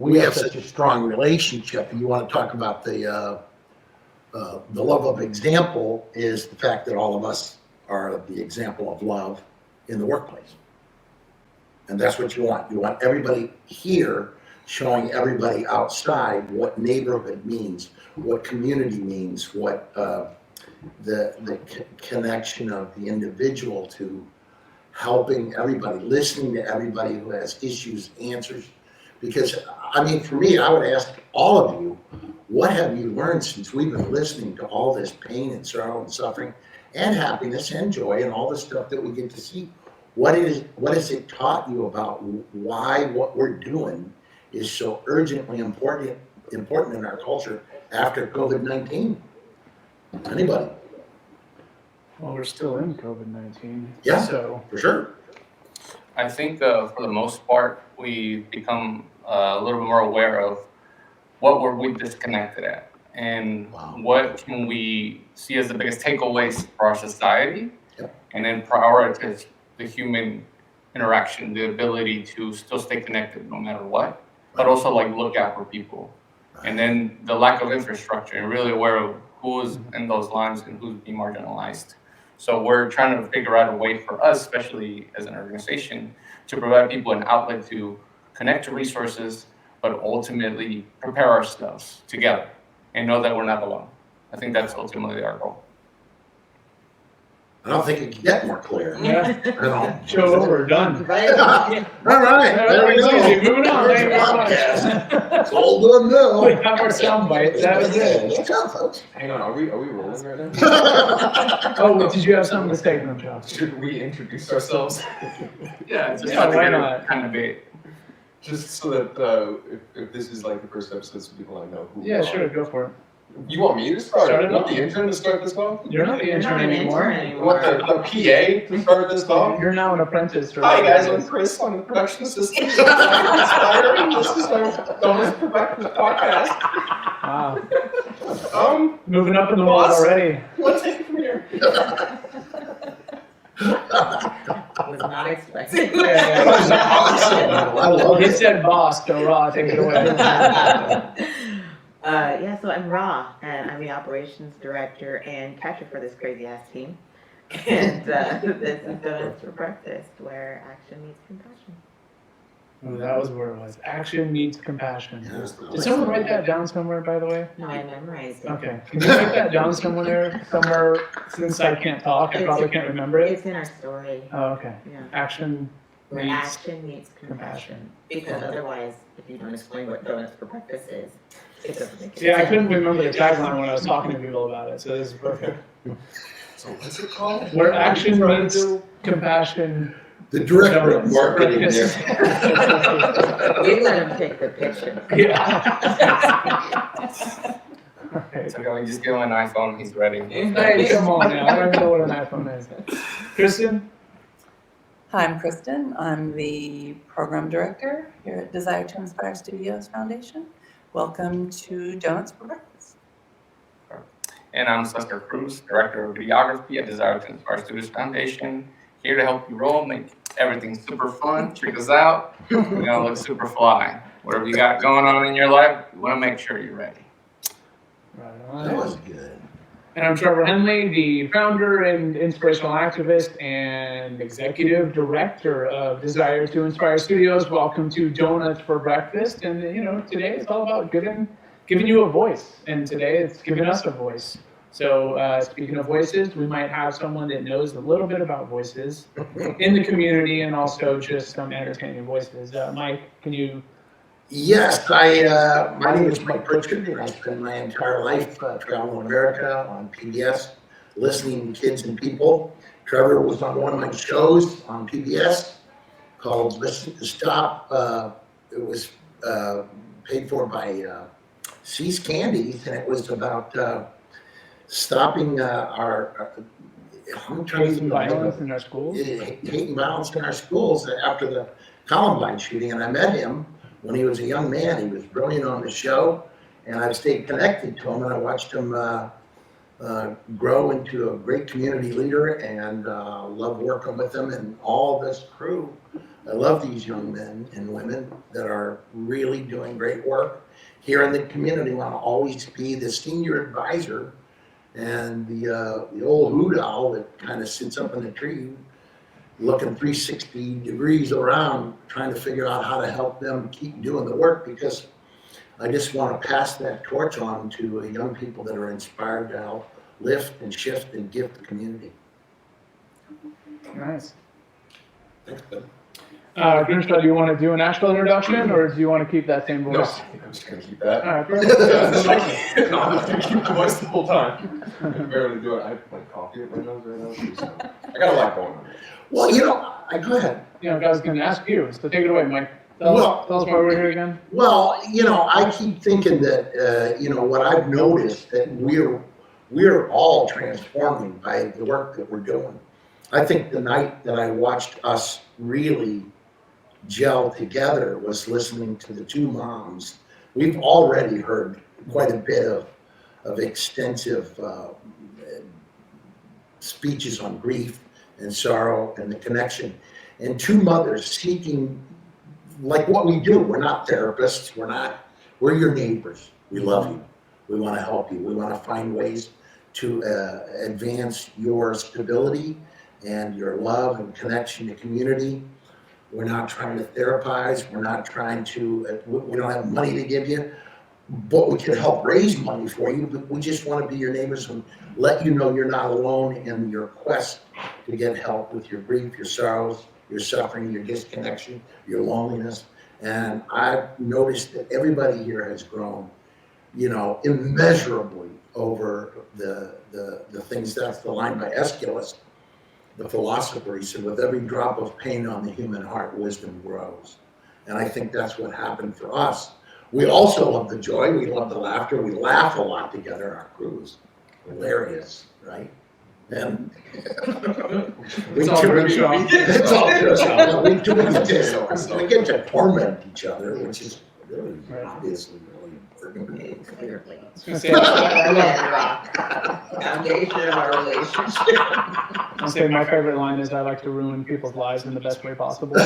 we have such a strong relationship, and you want to talk about the love of example is the fact that all of us are the example of love in the workplace. And that's what you want. You want everybody here showing everybody outside what neighborhood means, what community means, what the connection of the individual to helping everybody, listening to everybody who has issues, answers. Because, I mean, for me, I would ask all of you, what have you learned since we've been listening to all this pain and sorrow and suffering and happiness and joy and all the stuff that we get to see? What has it taught you about why what we're doing is so urgently important in our culture after COVID-19? Anybody? Well, we're still in COVID-19. Yeah, so for sure. I think for the most part, we become a little bit more aware of what were we disconnected at and what can we see as the biggest takeaways for our society, and then prioritize the human interaction, the ability to still stay connected no matter what, but also like look out for people. And then the lack of infrastructure and really aware of who's in those lines and who's being marginalized. So we're trying to figure out a way for us, especially as an organization, to provide people an outlet to connect to resources, but ultimately prepare ourselves together and know that we're not alone. I think that's ultimately our goal. I don't think it can get more clear. Yeah. Show over, done. All right, there we go. Moving on. Thank you very much. It's all done now. We have our sound bites. That was it. Good job, folks. Hang on, are we rolling right now? Oh, did you have something to say, Joe? Should we introduce ourselves? Yeah, just Yeah, why not? kind of big. Just so that if this is like the first episode, so people don't know who. Yeah, sure, go for it. You want me to start? Start You it want off. the intern to start this off? You're not the intern anymore. You want the PA to start this off? You're now an apprentice. Hi guys, I'm Chris. I'm the production assistant. This is our Doughnuts podcast. Wow. Moving up in the world already. Let's take it from here. Was not expecting. I love He it. said boss, so Raw, take it away. Yeah, so I'm Raw, and I'm the operations director and catcher for this crazy ass team. And this is Doughnuts for Breakfast, where action meets compassion. Oh, that was where it was. Action meets compassion. Yeah. Did someone write that down somewhere, by the way? No, I memorized it. Okay. Can you write that down somewhere, since I can't talk, I probably can't remember it? It's in our story. Oh, okay. Yeah. Action Where meets action meets compassion. Because otherwise, if you don't explain what Doughnuts for Breakfast is, it doesn't make Yeah, I sense. couldn't remember the tagline when I was talking to people about it, so this is perfect. So what's it called? Where action meets compassion. The director of marketing Breakfast. there. We let him take the picture. Yeah. Okay. So can we just give him an iPhone? He's ready. Hey, come on now. I don't even know what an iPhone is. Kristen? Hi, I'm Kristen. I'm the program director here at Desire to Inspire Studios Foundation. Welcome to Doughnuts for Breakfast. And I'm Cesar Cruz, Director of Videography at Desire to Inspire Studios Foundation, here to help you roll, make everything super fun. Check us out. We're gonna look super fly. Whatever you got going on in your life, we wanna make sure you're ready. Right That on. was good. And I'm Trevor Henley, the founder and inspirational activist and executive director of Desire to Inspire Studios. Welcome to Doughnuts for Breakfast. And today it's all about giving you a voice. And today it's giving us a voice. So speaking of voices, we might have someone that knows a little bit about voices in the community and also just some entertaining voices. Mike, can you? Yes, my name is Mike Pritchard, and I spent my entire life traveling America on PBS, listening to kids and people. Trevor was on one of my shows on PBS called Listen to Stop. It was paid for by See's Candies, and it was about stopping our Hate and violence in our schools? hate and violence in our schools after the Columbine shooting. And I met him when he was a young man. He was brilliant on the show, and I've stayed connected to him, and I watched him grow into a great community leader, and love working with him and all this crew I love these young men and women that are really doing great work here in the community. I want to always be the senior advisor and the old hoot owl that kind of sits up in the tree looking 360 degrees around, trying to figure out how to help them keep doing the work, because I just want to pass that torch on to young people that are inspired to help lift and shift and give the community. Nice. Thanks, Ben. Grimshaw, do you want to do an actual introduction, or do you want to keep that same No, I voice? think I'm just gonna keep that. All right, perfect. No, I'm just gonna keep the voice the whole time. I can barely do it. I have like coffee at my nose right now, too, so I got a lot going on. Well, go ahead. You know, I was going to ask you, so take it away, Mike. Well- Tell us why we're here again. Well, I keep thinking that, what I've noticed, that we're all transforming by the work that we're doing. I think the night that I watched us really gel together was listening to the two moms. We've already heard quite a bit of extensive speeches on grief and sorrow and the connection. And two mothers seeking, like what we do. We're not therapists. We're your neighbors. We love you. We want to help you. We want to find ways to advance your stability and your love and connection to community. We're not trying to therapize. We're not trying to, we don't have money to give you, but we can help raise money for you. But we just want to be your neighbors and let you know you're not alone in your quest to get help with your grief, your sorrows, your suffering, your disconnection, your loneliness. And I've noticed that everybody here has grown, immeasurably over the things. That's the line by Aeschylus, the philosopher. He said, with every drop of pain on the human heart, wisdom grows. And I think that's what happened for us. We also love the joy. We love the laughter. We laugh a lot together. Our crew is hilarious, right? And It's all Grimshaw. It's all Grimshaw. We get to torment each other, which is really, Right. obviously really important. Clearly. I was gonna say, I love Foundation of our relationship. I'll say my favorite line is I like to ruin people's lives in the best way possible.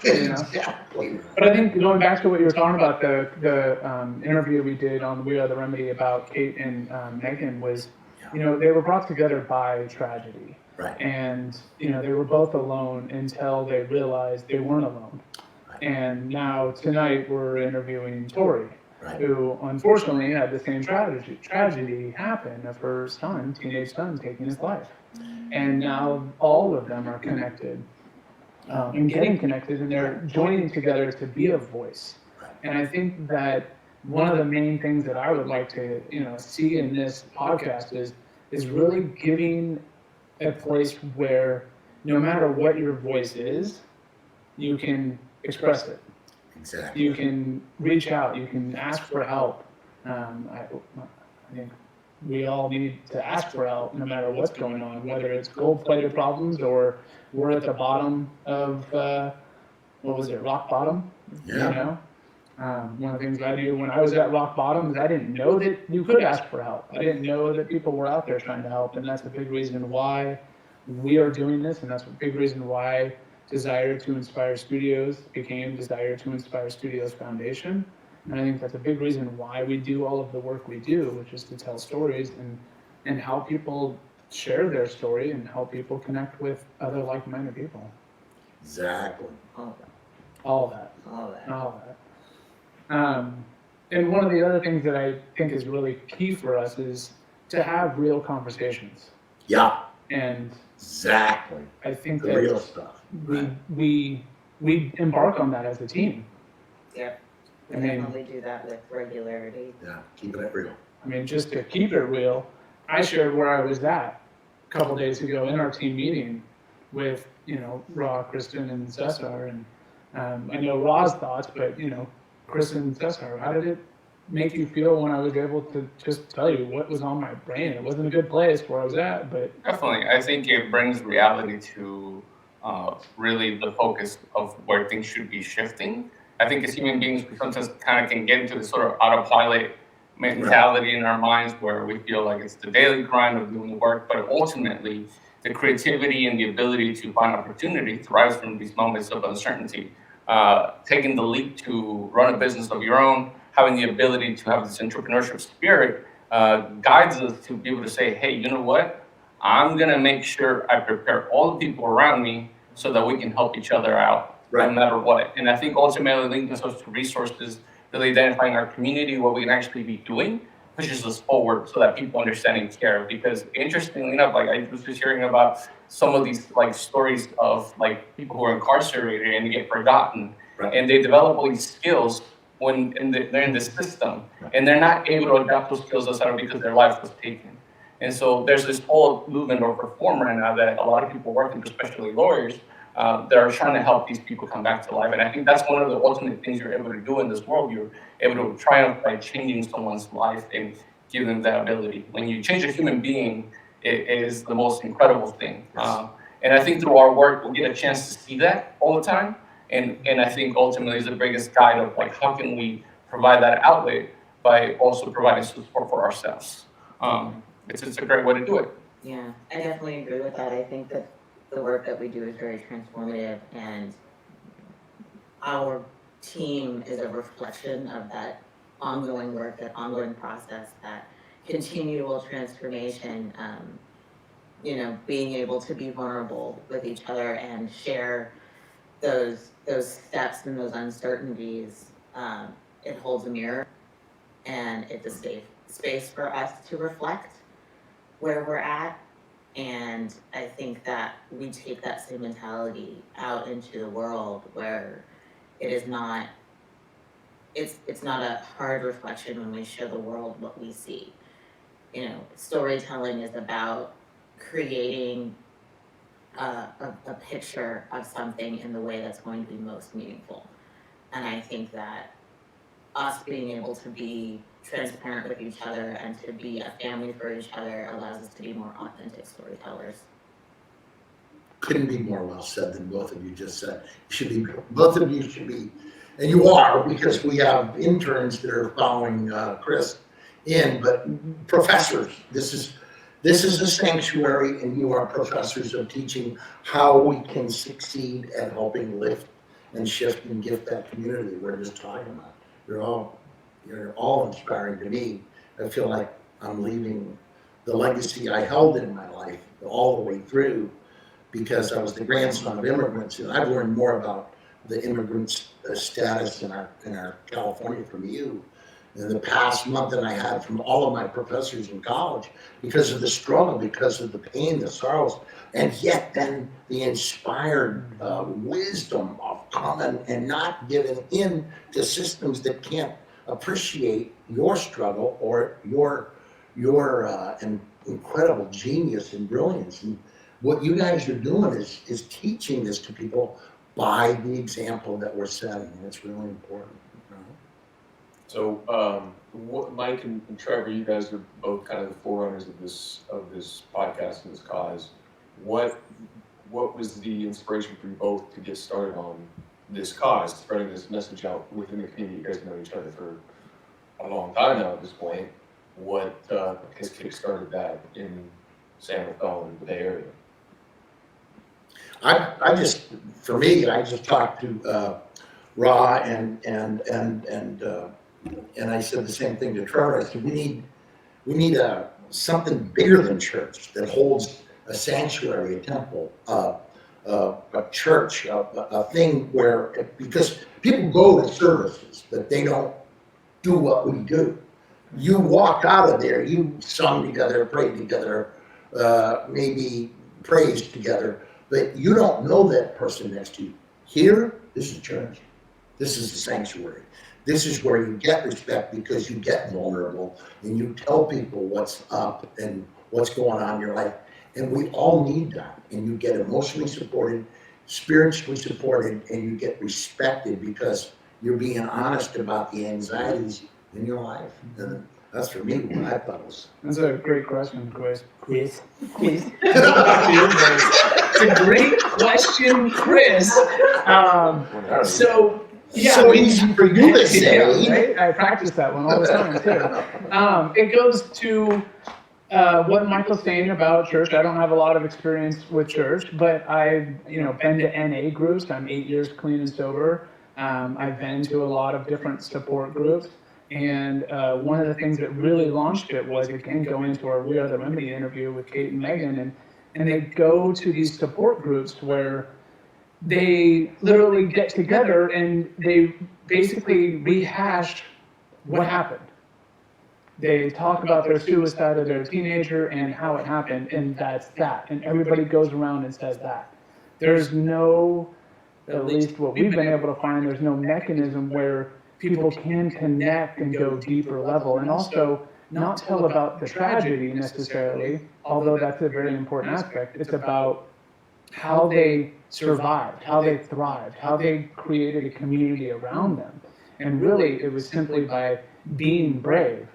Exactly. But I think going back to what you were talking about, the interview we did on We Are the Remedy about Kate and Megan was, they were brought together by tragedy. Right. And, they were both alone until they realized they weren't alone. Right. And now tonight we're interviewing Tori, Right. who unfortunately had the same tragedy happen of her son, teenage son, taking his life. And now all of them are connected and getting connected, and they're joining together to be a voice. And I think that one of the main things that I would like to, see in this podcast is really giving a place where no matter what your voice is, you can express it. Exactly. You can reach out. You can ask for help. I think we all need to ask for help no matter what's going on, whether it's gold-plated problems or we're at the bottom of, rock bottom? Yeah. One of the things I do when I was at rock bottom is I didn't know that you could ask for help. I didn't know that people were out there trying to help, and that's a big reason why we are doing this, and that's a big reason why Desire to Inspire Studios became Desire to Inspire Studios Foundation. And I think that's a big reason why we do all of the work we do, which is to tell stories and help people share their story and help people connect with other like-minded people. Exactly. All of that. All that. All of that. And one of the other things that I think is really key for us is to have real conversations. Yeah. And Exactly. I think The that real stuff. we embark on that as a team. Yeah. I We mean- definitely do that with regularity. Yeah. Keeping it real. I mean, just to keep it real, I shared where I was at a couple days ago in our team meeting with, Ra, Kristen, and Cesar. And I know Ra's thoughts, but, Kristen and Cesar, how did it make you feel when I was able to just tell you what was on my brain? It wasn't a good place where I was at, but Definitely. I think it brings reality to really the focus of where things should be shifting. I think as human beings, we sometimes kind of can get into this sort of autopilot mentality in our minds where we feel like it's the daily grind of doing the work, but ultimately the creativity and the ability to find opportunity thrives from these moments of uncertainty. Taking the leap to run a business of your own, having the ability to have this entrepreneurship spirit guides us to be able to say, hey, you know what? I'm gonna make sure I prepare all the people around me so that we can help each other out, no matter what. And I think ultimately linking us to resources, really identifying our community, what we can actually be doing, pushes us forward so that people understand and care. Because interestingly enough, like I was just hearing about some of these like stories of like people who are incarcerated and get forgotten, and they develop all these skills when they're in the system, and they're not able to adapt those skills necessarily because their life was taken. And so there's this whole movement or reform right now that a lot of people working, especially lawyers, that are trying to help these people come back to life. And I think that's one of the ultimate things you're able to do in this world. You're able to triumph by changing someone's life and give them that ability. When you change a human being, it is the most incredible thing. And I think through our work, we'll get a chance to see that all the time. And I think ultimately is the biggest guide of like, how can we provide that outlet by also providing support for ourselves. It's a great way to do it. Yeah, I definitely agree with that. I think that the work that we do is very transformative, and our team is a reflection of that ongoing work, that ongoing process, that continual transformation, you know, being able to be vulnerable with each other and share those steps and those uncertainties. It holds a mirror, and it's a safe space for us to reflect where we're at. And I think that we take that same mentality out into the world where it is not, it's not a hard reflection when we show the world what we see. You know, storytelling is about creating a picture of something in the way that's going to be most meaningful. And I think that us being able to be transparent with each other and to be a family for each other allows us to be more authentic storytellers. Couldn't be more well said than both of you just said. Both of you should be, and you are, because we have interns that are following Chris in, but professors, this is a sanctuary, and you are professors of teaching how we can succeed at helping lift and shift and gift that community we're just talking about. You're all inspiring to me. I feel like I'm leaving the legacy I held in my life all the way through, because I was the grandson of immigrants, and I've learned more about the immigrants' status in our California from you in the past month than I had from all of my professors in college, because of the struggle, because of the pain, the sorrows, and yet then the inspired wisdom of coming and not giving in to systems that can't appreciate your struggle or your incredible genius and brilliance. And what you guys are doing is teaching this to people by the example that we're setting, and it's really important. So, Mike and Trevor, you guys are both kind of the forerunners of this podcast and this cause. What was the inspiration for you both to get started on this cause, spreading this message out within the community? You guys know each other for a long time now at this point. What has kickstarted that in San Rafael and the Bay Area? I just talked to Ra and I said the same thing to Trevor. I said we need something bigger than church that holds a sanctuary, a temple, a church, a thing where, because people go to services, but they don't do what we do. You walk out of there, you sung together, prayed together, maybe praised together, but you don't know that person next to you. Here, this is church. This is the sanctuary. This is where you get respect because you get vulnerable and you tell people what's up and what's going on in your life. And we all need that. And you get emotionally supported, spiritually supported, and you get respected because you're being honest about the anxieties in your life. And that's for me what I thought was. That's a great question, Chris. Please. It's a great question, Chris. So, yeah, so easy for you to say. Yeah, right? I practice that one all the time too. It goes to what Michael's saying about church, I don't have a lot of experience with church, but I've, been to NA groups. I'm 8 years clean and sober. I've been to a lot of different support groups. And one of the things that really launched it was, again, going to our We Are the Remedy interview with Kate and Megan. And they go to these support groups where they literally get together and they basically rehash what happened. They talk about their suicide of their teenager and how it happened, and that's that. And everybody goes around and says that. There's no, at least what we've been able to find, there's no mechanism where people can connect and go deeper level, and also not tell about the tragedy necessarily, although that's a very important aspect. It's about how they survived, how they thrived, how they created a community around them. And really, it was simply by being brave,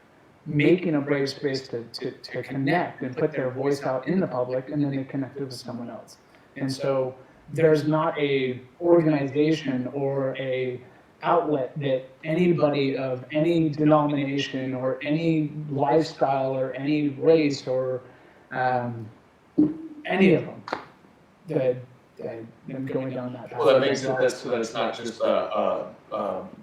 making a brave space to connect and put their voice out in the public, and then they connected with someone else. And so there's not a organization or a outlet that anybody of any denomination or any lifestyle or any race or any of them that them going down that path. Well, that makes it so that it's not just a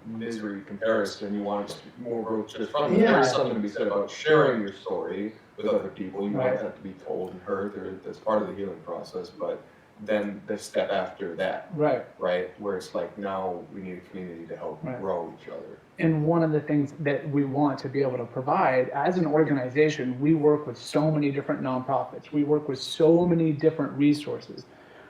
misery comparison. You want it to be more growth just from it. Yeah. There's something to be said about sharing your story with other people. You might Right. have to be told and heard. That's part of the healing process. But then the step after that, Right. right, where it's like now we need a community to help Right. grow each other. And one of the things that we want to be able to provide as an organization, we work with so many different nonprofits. We work with so many different resources.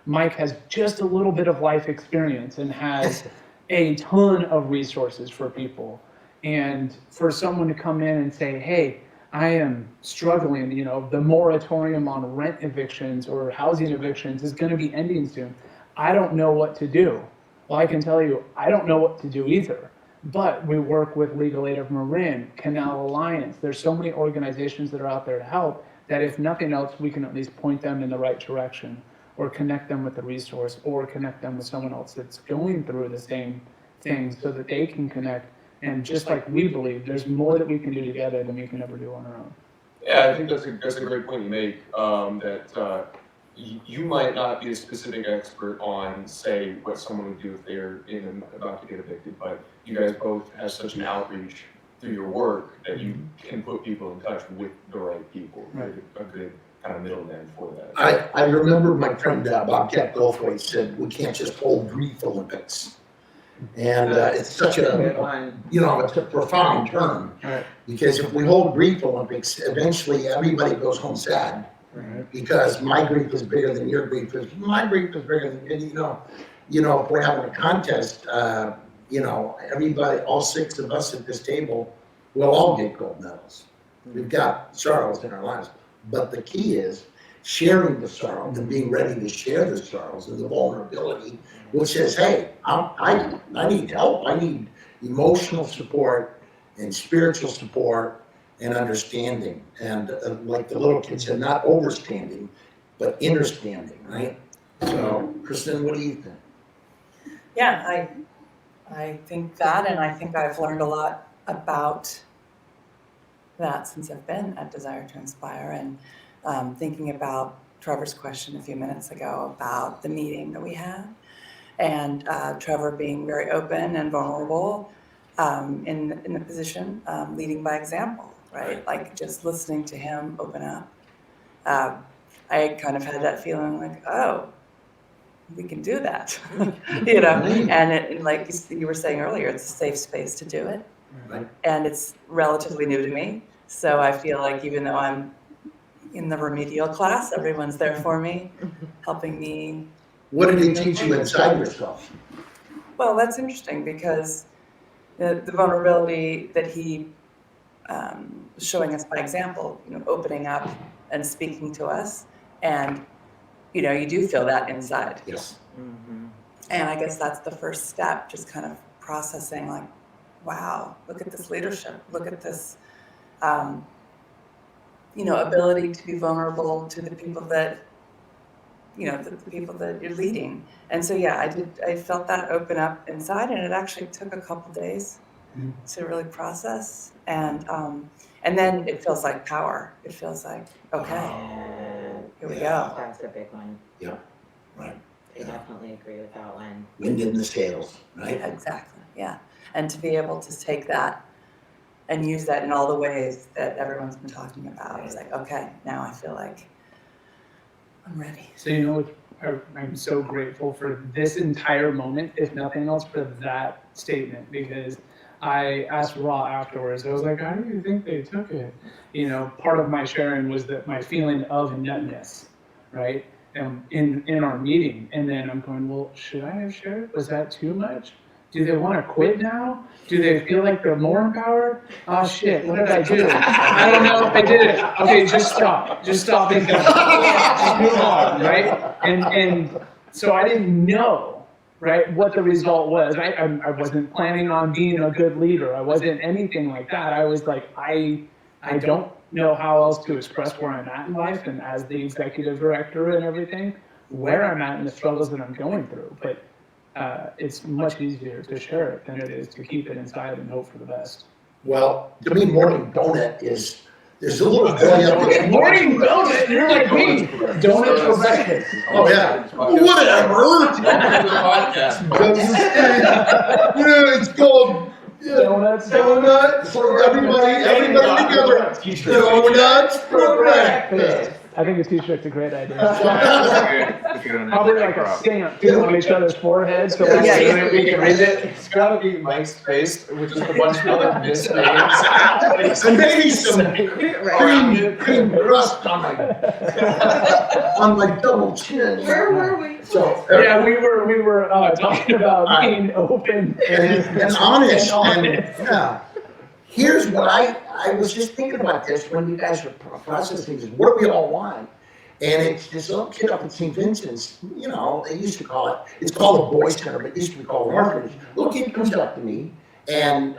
Mike has just a little bit of life experience and has a ton of resources for people. And for someone to come in and say, hey, I am struggling, the moratorium on rent evictions or housing evictions is going to be ending soon. I don't know what to do. Well, I can tell you, I don't know what to do either. But we work with Legal Aid of Marin, Canal Alliance. There's so many organizations that are out there to help that if nothing else, we can at least point them in the right direction or connect them with a resource or connect them with someone else that's going through the same thing so that they can connect. And just like we believe, there's more that we can do together than we can ever do on our own. Yeah, I think that's a great point you make. That you might not be a specific expert on, say, what someone would do if they're about to get evicted, but you guys both have such an outreach through your work that you can put people in touch with the right people. Right. A good kind of middleman for that. I remember my friend Bobcat Goldthwait said, we can't just hold grief Olympics. And it's such Good a, one. it's a profound term. Right. Because if we hold grief Olympics, eventually everybody goes home sad. Right. Because my grief is bigger than your grief is, my grief is bigger than, and if we're having a contest, everybody, all 6 of us at this table will all get gold medals. We've got sorrows in our lives. But the key is sharing the sorrow and being ready to share the sorrows and the vulnerability, which says, hey, I need help. I need emotional support and spiritual support and understanding. And like the little kid said, not overstanding, but understanding, right? So, Kristen, what do you think? Yeah, I think that, and I think I've learned a lot about that since I've been at Desire to Inspire, and thinking about Trevor's question a few minutes ago about the meeting that we had, and Trevor being very open and vulnerable in the position, leading by example, right? Like just listening to him open up. I kind of had that feeling like, oh, we can do that, and like you were saying earlier, it's a safe space to do it. Right. And it's relatively new to me. So I feel like even though I'm in the remedial class, everyone's there for me, helping me. What did it teach you inside yourself? Well, that's interesting because the vulnerability that he was showing us by example, opening up and speaking to us. And, you do feel that inside. Yes. Mhm. And I guess that's the first step, just kind of processing like, wow, look at this leadership, look at this, ability to be vulnerable to the people that, the people that you're leading. And so, yeah, I felt that open up inside, and it actually took a couple days. to really process. And then it feels like power. It feels like, okay, here we go. That's a big one. Right. I definitely agree with that one. Wind in the sails, right? Exactly, yeah. And to be able to take that and use that in all the ways that everyone's been talking about. It's like, okay, now I feel like I'm ready. So, you know, I'm so grateful for this entire moment, if nothing else, for that statement, because I asked Raw afterwards, I was like, how do you think they took it? You know, part of my sharing was that my feeling of nutness, right? In our meeting. And then I'm going, well, should I have shared? Was that too much? Do they want to quit now? Do they feel like they're more empowered? Oh shit, what did I do? I don't know if I did it. Okay, just stop. Just stop and go. Just move on, right? And so I didn't know, right, what the result was. I wasn't planning on being a good leader. I wasn't anything like that. I was like, I don't know how else to express where I'm at in life, and as the executive director and everything, where I'm at and the struggles that I'm going through. But it's much easier to share it than it is to keep it inside and hope for the best. Well, to me, morning donut is, there's a little boy up there. Morning donut, you're like me. Donuts for breakfast. Oh, yeah. Whatever. Welcome to the podcast. Yeah, it's called Donuts. donut for everybody together. Donuts for breakfast. I think a t-shirt's a great idea. It's good. Probably like a stamp too on each other's foreheads, so Yeah, yeah, We can read it. It's gotta be Mike's face with just a bunch of other misnames. And maybe some cream crust on my double chin. Where were we? So, Yeah, we were talking about being open and honest, and, honest. yeah. Here's what I was just thinking about this when you guys were processing this, what do we all want? And it's this little kid up at St. Vincent's, you know, they used to call it, it's called a boys' center, but it used to be called an orphanage. Little kid comes up to me, and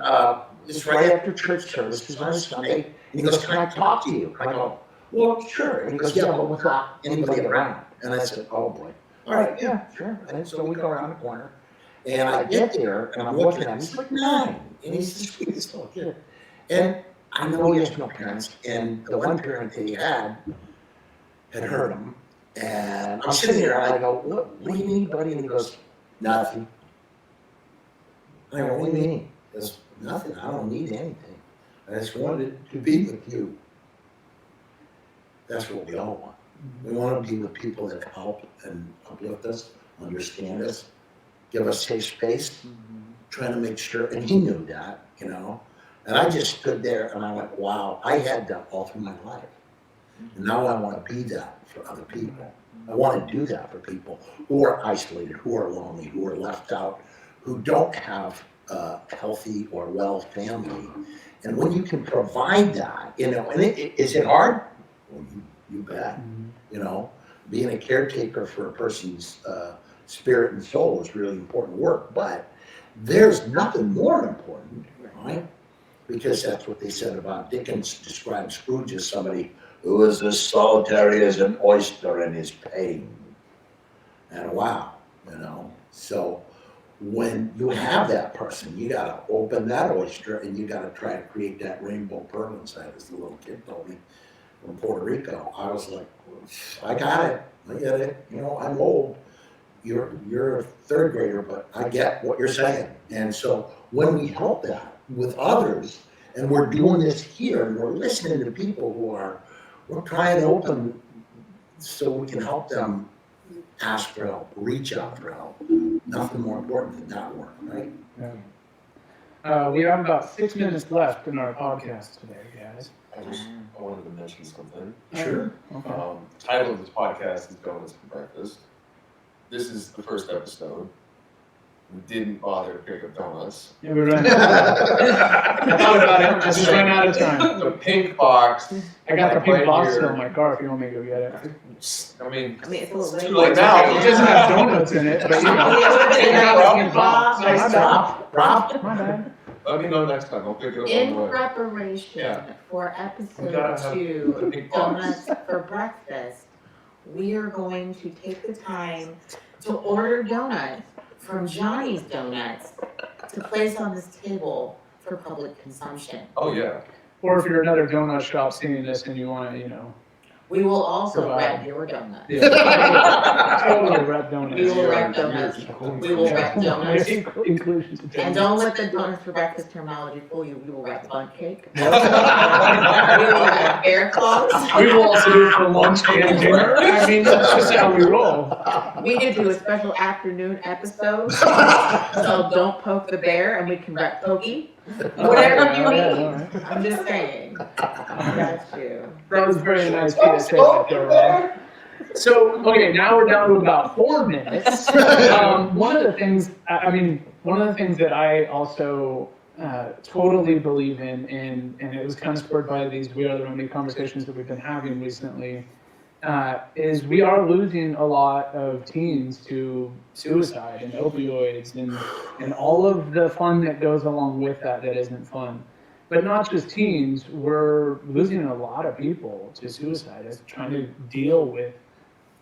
it's right after church services on a Sunday, and he goes, can I talk to you? I go, well, sure. And he goes, yeah, but without anybody around. And I said, oh boy. All right, yeah, sure. And so we go around the corner. And I get there, and I'm looking at him, he's like 9, and he's the sweetest little kid. And I know he has no parents, and the one parent that he had hurt him. And I'm sitting there, and I go, what do you need, buddy? And he goes, nothing. I go, what do you mean? He goes, nothing, I don't need anything. I just wanted to be with you. That's what we all want. We want to be with people that help and uplift us, understand us, give us safe space, trying to make sure, and he knew that, you know. And I just stood there and I went, wow, I had that all through my life. And now I want to be that for other people. I want to do that for people who are isolated, who are lonely, who are left out, who don't have a healthy or well family. And when you can provide that, you know, and is it hard? Well, you bet. You know, being a caretaker for a person's spirit and soul is really important work, but there's nothing more important, right? Because that's what they said about Dickens described Scrooge as somebody who is as solitary as an oyster in his pain. And wow, you know, so when you have that person, you gotta open that oyster and you gotta try to create that rainbow pearl inside, as the little kid told me from Puerto Rico. I was like, I got it, I get it, you know, I'm old. You're a third grader, but I get what you're saying. And so when we help that with others, and we're doing this here, and we're listening to people we're trying to open so we can help them ask for help, reach out for help. Nothing more important than that work, right? Yeah. We have about 6 minutes left in our podcast today, guys. I wanted to mention something. Sure. Okay. Title of this podcast is Donuts for Breakfast. This is the first episode. We didn't bother to pick up donuts. Yeah, we ran out of time. I thought about it, just ran out of time. The pink box. I got the like, pink right box here. still in my car if you want me to go get it. I mean, I mean, it's a little it's late. too late now. It doesn't have donuts in it, but you know. I got the pink box. Nice My job, Rob. bad. My bad. Let me know next time. I'll pick it up on In the way. preparation Yeah. for We episode gotta have 2, the big box. Donuts for Breakfast, we are going to take the time to order donuts from Johnny's Donuts to place on this table for public consumption. Oh, yeah. Or if you're another donut shop seeing this and you want to, We will also Provide. rep your donuts. totally rep donuts. We will rep donuts. We will rep donuts. Inclusion to And donuts. don't let the donuts for breakfast terminology fool you. We will wrap bundt cake. We will wrap bear claws. We will also do it for lunch and dinner. I mean, that's just how we roll. We could do a special afternoon episode. So don't poke the bear and we can wrap pokey. Whatever you need. I'm just saying. Got you. That was very nice PSA right there, Ron. So, okay, now we're down to about 4 minutes. One of the things that I also totally believe in, and it was kind of spurred by these We Are the Remedy conversations that we've been having recently, is we are losing a lot of teens to suicide and opioids and all of the fun that goes along with that isn't fun. But not just teens, we're losing a lot of people to suicide as trying to deal with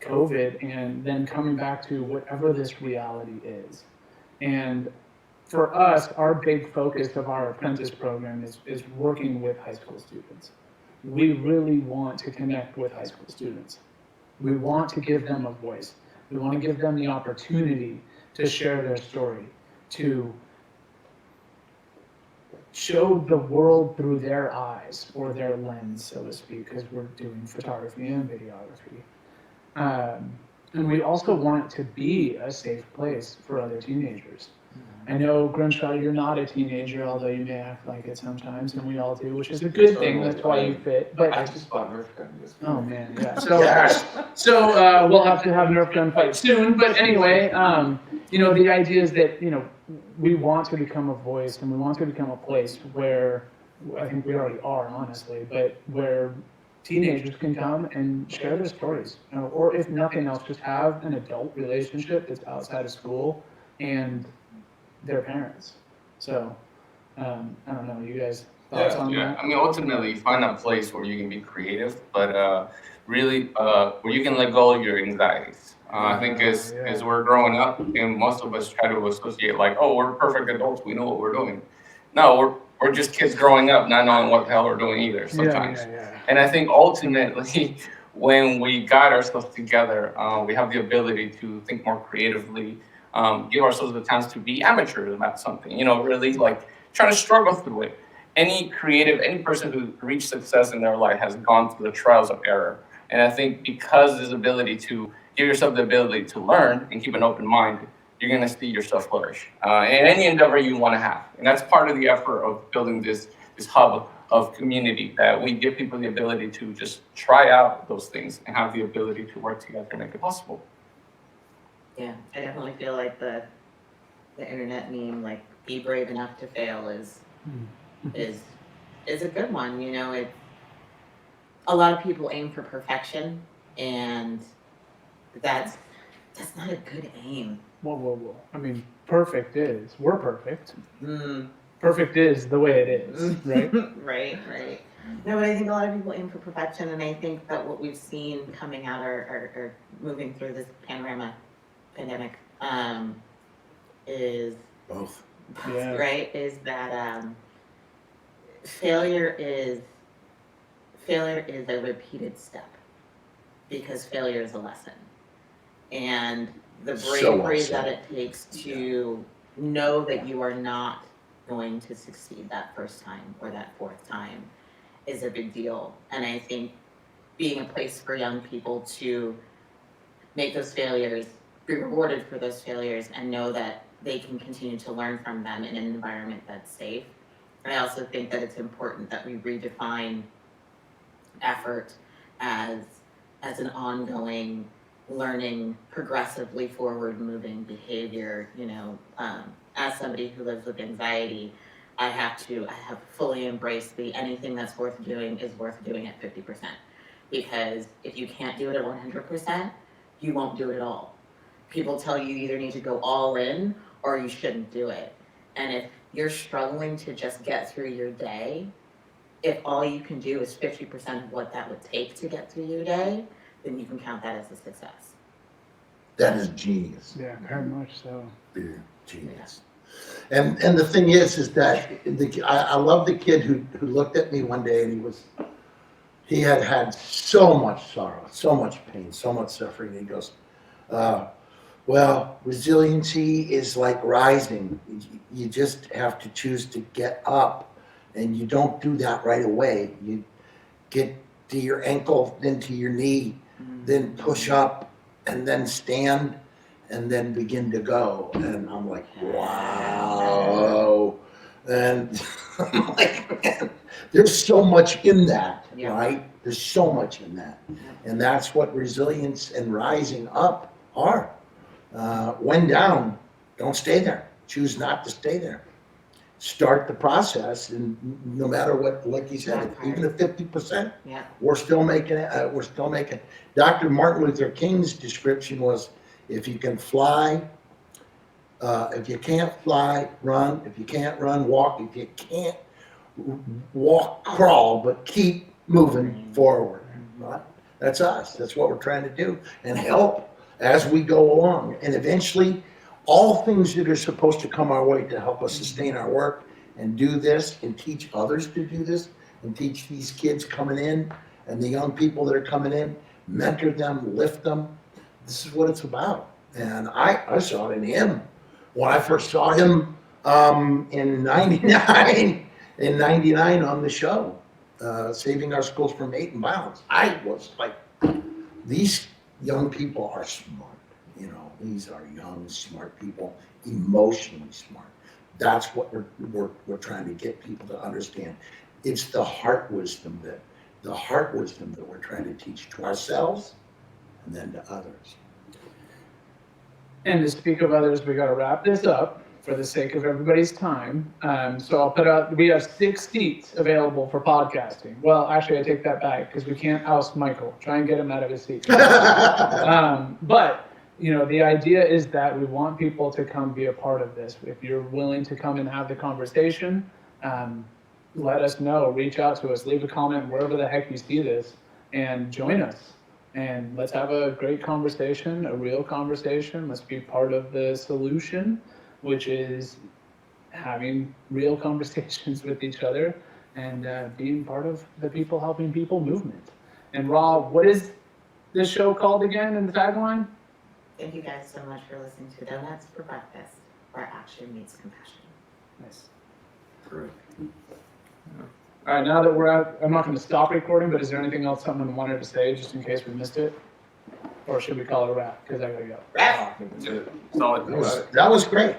COVID and then coming back to whatever this reality is. And for us, our big focus of our apprentice program is working with high school students. We really want to connect with high school students. We want to give them a voice. We want to give them the opportunity to share their story, to show the world through their eyes or their lens, so to speak, because we're doing photography and videography. And we also want it to be a safe place for other teenagers. I know, Grimshaw, you're not a teenager, although you may act like it sometimes, and we all do, which is a good thing. That's why you fit. But I just bought Nerf gun this. oh man, yeah. So we'll have to have Nerf gun fight soon. But anyway, the idea is that we want to become a voice and we want to become a place where I think we already are, honestly, but where teenagers can come and share their stories, or if nothing else, just have an adult relationship that's outside of school and their parents. So I don't know, you guys thoughts on Yeah, that? I mean, ultimately, find a place where you can be creative, but really where you can let go of your anxieties. I think as we're growing up, and most of us try to associate like, oh, we're perfect adults, we know what we're doing. No, we're just kids growing up, not knowing what the hell we're doing either sometimes. And I think ultimately, when we got ourselves together, we have the ability to think more creatively, give ourselves the chance to be amateurs about something, really like trying to struggle through it. Any person who reached success in their life has gone through the trials of error. And I think because this ability to give yourself the ability to learn and keep an open mind, you're going to see yourself flourish in any endeavor you want to have. And that's part of the effort of building this hub of community, that we give people the ability to just try out those things and have the ability to work together to make it possible. Yeah, I definitely feel like the internet meme, like be brave enough to fail is a good one. It's a lot of people aim for perfection, and that's not a good aim. Whoa. I mean, perfect is. We're perfect. Perfect is the way it is, right? Right. No, but I think a lot of people aim for perfection, and I think that what we've seen coming out or moving through this pandemic is Both. Yeah. right, is that failure is a repeated step, because failure is a lesson. And the So bravery well that said. it takes to know that you are not going to succeed that first time or that fourth time is a big deal. And I think being a place for young people to make those failures, be rewarded for those failures, and know that they can continue to learn from them in an environment that's safe. I also think that it's important that we redefine effort as an ongoing learning, progressively forward moving behavior. As somebody who lives with anxiety, I have fully embraced anything that's worth doing is worth doing at 50%. Because if you can't do it at 100%, you won't do it at all. People tell you either need to go all in or you shouldn't do it. And if you're struggling to just get through your day, if all you can do is 50% of what that would take to get through your day, then you can count that as a success. That is genius. Yeah, very much so. Dude, genius. And the thing is that I love the kid who looked at me one day and he had had so much sorrow, so much pain, so much suffering. He goes, well, resiliency is like rising. You just have to choose to get up, and you don't do that right away. You get to your ankle, then to your knee, then push up, and then stand, and then begin to go. And I'm like, wow. And I'm like, man, there's so much in that, Yeah. right? There's so much in that. And that's what resilience and rising up are. When down, don't stay there. Choose not to stay there. Start the process, and no matter what, like you said, even at 50%, Yeah. we're still making it. We're still making. Dr. Martin Luther King's description was, if you can fly, if you can't fly, run. If you can't run, walk. If you can't walk, crawl, but keep moving forward. Right? That's us. That's what we're trying to do, and help as we go along. And eventually, all things that are supposed to come our way to help us sustain our work and do this and teach others to do this and teach these kids coming in and the young people that are coming in, mentor them, lift them. This is what it's about. And I saw it in him. When I first saw him in 99 on the show, Saving Our Schools from Hate and Violence, I was like, these young people are smart. You know, these are young, smart people, emotionally smart. That's what we're trying to get people to understand. It's the heart wisdom that we're trying to teach to ourselves and then to others. And to speak of others, we got to wrap this up for the sake of everybody's time. So I'll put out, we have 6 seats available for podcasting. Well, actually, I take that back because we can't oust Michael. Try and get him out of his seat. But, you know, the idea is that we want people to come be a part of this. If you're willing to come and have the conversation, let us know. Reach out to us. Leave a comment wherever the heck you see this and join us. And let's have a great conversation, a real conversation. Let's be part of the solution, which is having real conversations with each other and being part of the People Helping People movement. And Rob, what is this show called again in the tagline? Thank you guys so much for listening to Doughnuts for Breakfast, where action meets compassion. Nice. Great. All right, now that we're out, I'm not going to stop recording, but is there anything else someone wanted to say just in case we missed it? Or should we call it a wrap? Because I got to go. Wrap. Solid. That was great.